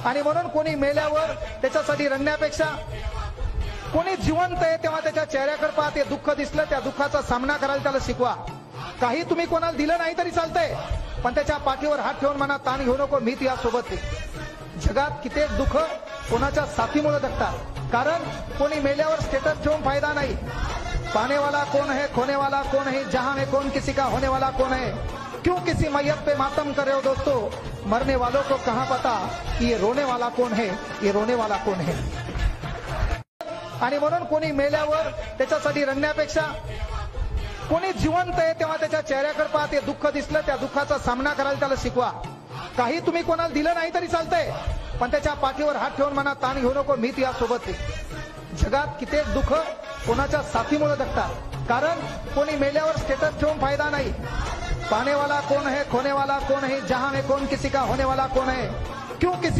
आणि म्हणून कोणी मेल्यावर त्याच्यासाठी रडण्यापेक्षा कोणी जिवंत आहे तेव्हा त्याच्या चेहऱ्याकडे पाहते दुःख दिसलं त्या दुःखाचा सामना करायला त्याला शिकवा। काही तुम्ही कोणाला दिलं नाही तरी चालतंय, पण त्याच्या पाठीवर हात ठेवून म्हणा ताण घेऊ नको, मी तुझ्या सोबत आहे। जगात कित्येक दुःख कोणाच्या साथीमुळे जगतात, कारण कोणी मेल्यावर स्टेटस ठेवून फायदा नहीं। पाने वाला कौन है, खोने वाला कौन है, जहां में कौन किसी का होने वाला कौन है। क्यों किसी मैयत पे मातम कर रहे हो दोस्तों, मरने वालों को कहां पता कि ये रोने वाला कौन है, ये रोने वाला कौन है। आणि म्हणून कोणी मेल्यावर त्याच्यासाठी रडण्यापेक्षा कोणी जिवंत आहे तेव्हा त्याच्या चेहऱ्याकडे पाहते दुःख दिसलं त्या दुःखाचा सामना करायला त्याला शिकवा। काही तुम्ही कोणाला दिलं नाही तरी चालतंय, पण त्याच्या पाठीवर हात ठेवून म्हणा ताण घेऊ नको, मी तुझ्या सोबत आहे। जगात कित्येक दुःख कोणाच्या साथीमुळे जगतात, कारण कोणी मेल्यावर स्टेटस ठेवून फायदा नहीं। पाने वाला कौन है, खोने वाला कौन है, जहां में कौन किसी का होने वाला कौन है। क्यों किसी